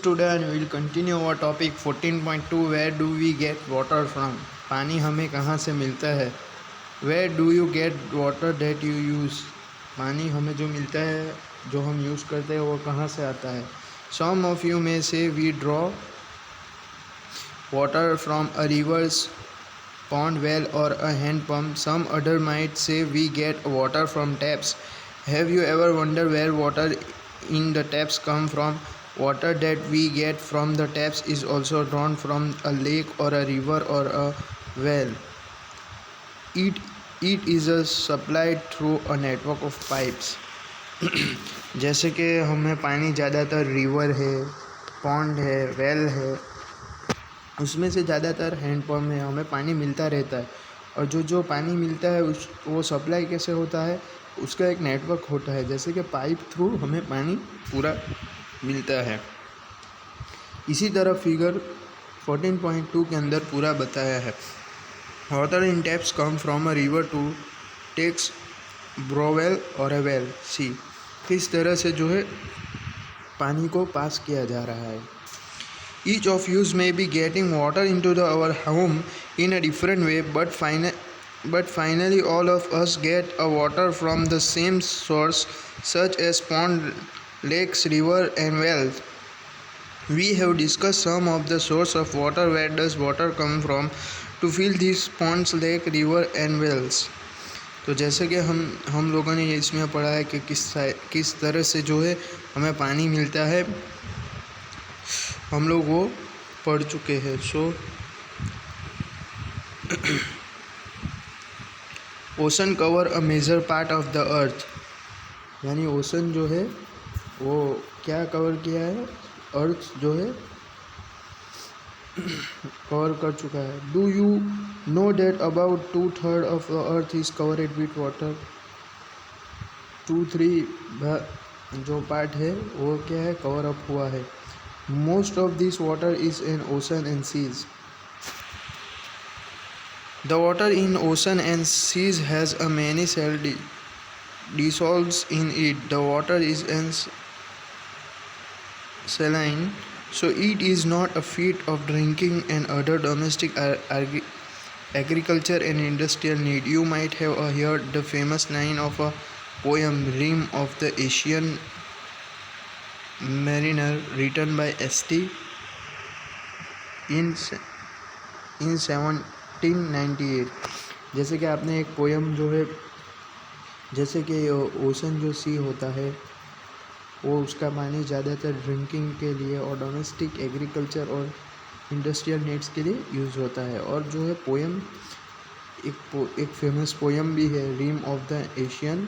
today and we will continue our topic 14.2 where do we get water from. पानी हमें कहाँ से मिलता है. Where do you get water that you use. पानी हमें जो मिलता है जो हम यूज़ करते हैं वो कहाँ से आता है. Some of you may say we draw water from a river's pond, well or a hand pump. Some other might say we get water from taps. Have you ever wondered where water in the taps come from? Water that we get from the taps is also drawn from a lake or a river or a well. It is supplied through a network of pipes. जैसे कि हमें पानी ज़्यादातर river है, pond है, well है, उसमें से ज़्यादातर हैंड पंप में हमें पानी मिलता रहता है. और जो पानी मिलता है वो सप्लाई कैसे होता है, उसका एक नेटवर्क होता है. जैसे कि पाइप थ्रू हमें पानी पूरा मिलता है. इसी तरह फिगर 14.2 के अंदर पूरा बताया है. Water in taps come from a river to tanks borewell or a well. सी किस तरह से जो है पानी को पास किया जा रहा है. Each of you may be getting water into our home in a different way, but finally all of us get a water from the same source, such as pond, lakes, river and wells. We have discussed some of the source of water. Where does water come from to fill these ponds, lake, river and wells? तो जैसे कि हम लोगों ने इसमें पढ़ा है कि किस तरह से जो है हमें पानी मिलता है, हम लोग वो पढ़ चुके हैं. So ocean cover a major part of the earth. यानी ओशन जो है वो क्या कवर किया है, अर्थ जो है कवर कर चुका है. Do you know that about 2/3 of the earth is covered with water. 2/3 जो पार्ट है वो क्या है, कवर अप हुआ है. Most of this water is in ocean and seas. The water in ocean and seas has a many cell dissolves in it. The water is saline, so it is not a fit of drinking and other domestic agriculture and industrial need. You might have heard the famous line of a poem, Rim of the Asian Mariner, written by S.T. in 1798. जैसे कि आपने एक poem जो है, जैसे कि ocean जो सी होता है वो उसका पानी ज़्यादातर ड्रिंकिंग के लिए और डोमेस्टिक एग्रीकल्चर और इंडस्ट्रियल नीड्स के लिए यूज़ होता है. और जो है पोयम एक फेमस पोयम भी है, rime of the Asian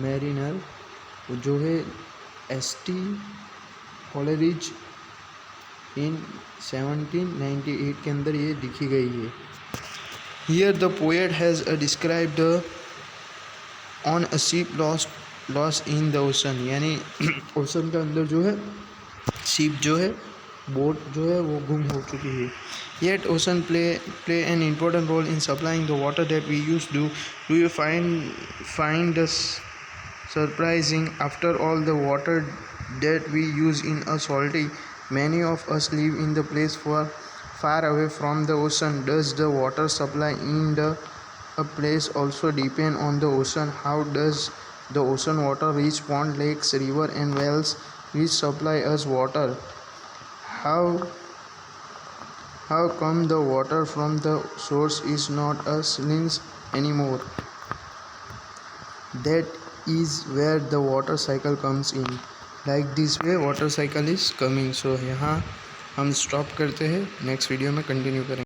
mariner, जो है S.T. कॉलरिज इन 1798 के अंदर ये लिखी गई है. Here the poet has described on a ship lost in the ocean. यानी ओशन के अंदर जो है शिप जो है, बोट जो है वो गुम हो चुकी है. Yet ocean play an important role in supplying the water that we use. Do you find the surprising? After all the water that we use in a salty, many of us live in the place far away from the ocean. Does the water supply in a place also depend on the ocean? How does the ocean water reach pond, lakes, river and wells which supply us water? How come the water from the source is not a saline anymore? That is where the water cycle comes in. Like this way water cycle is coming. So यहाँ हम stop करते हैं, next video में continue करेंगे.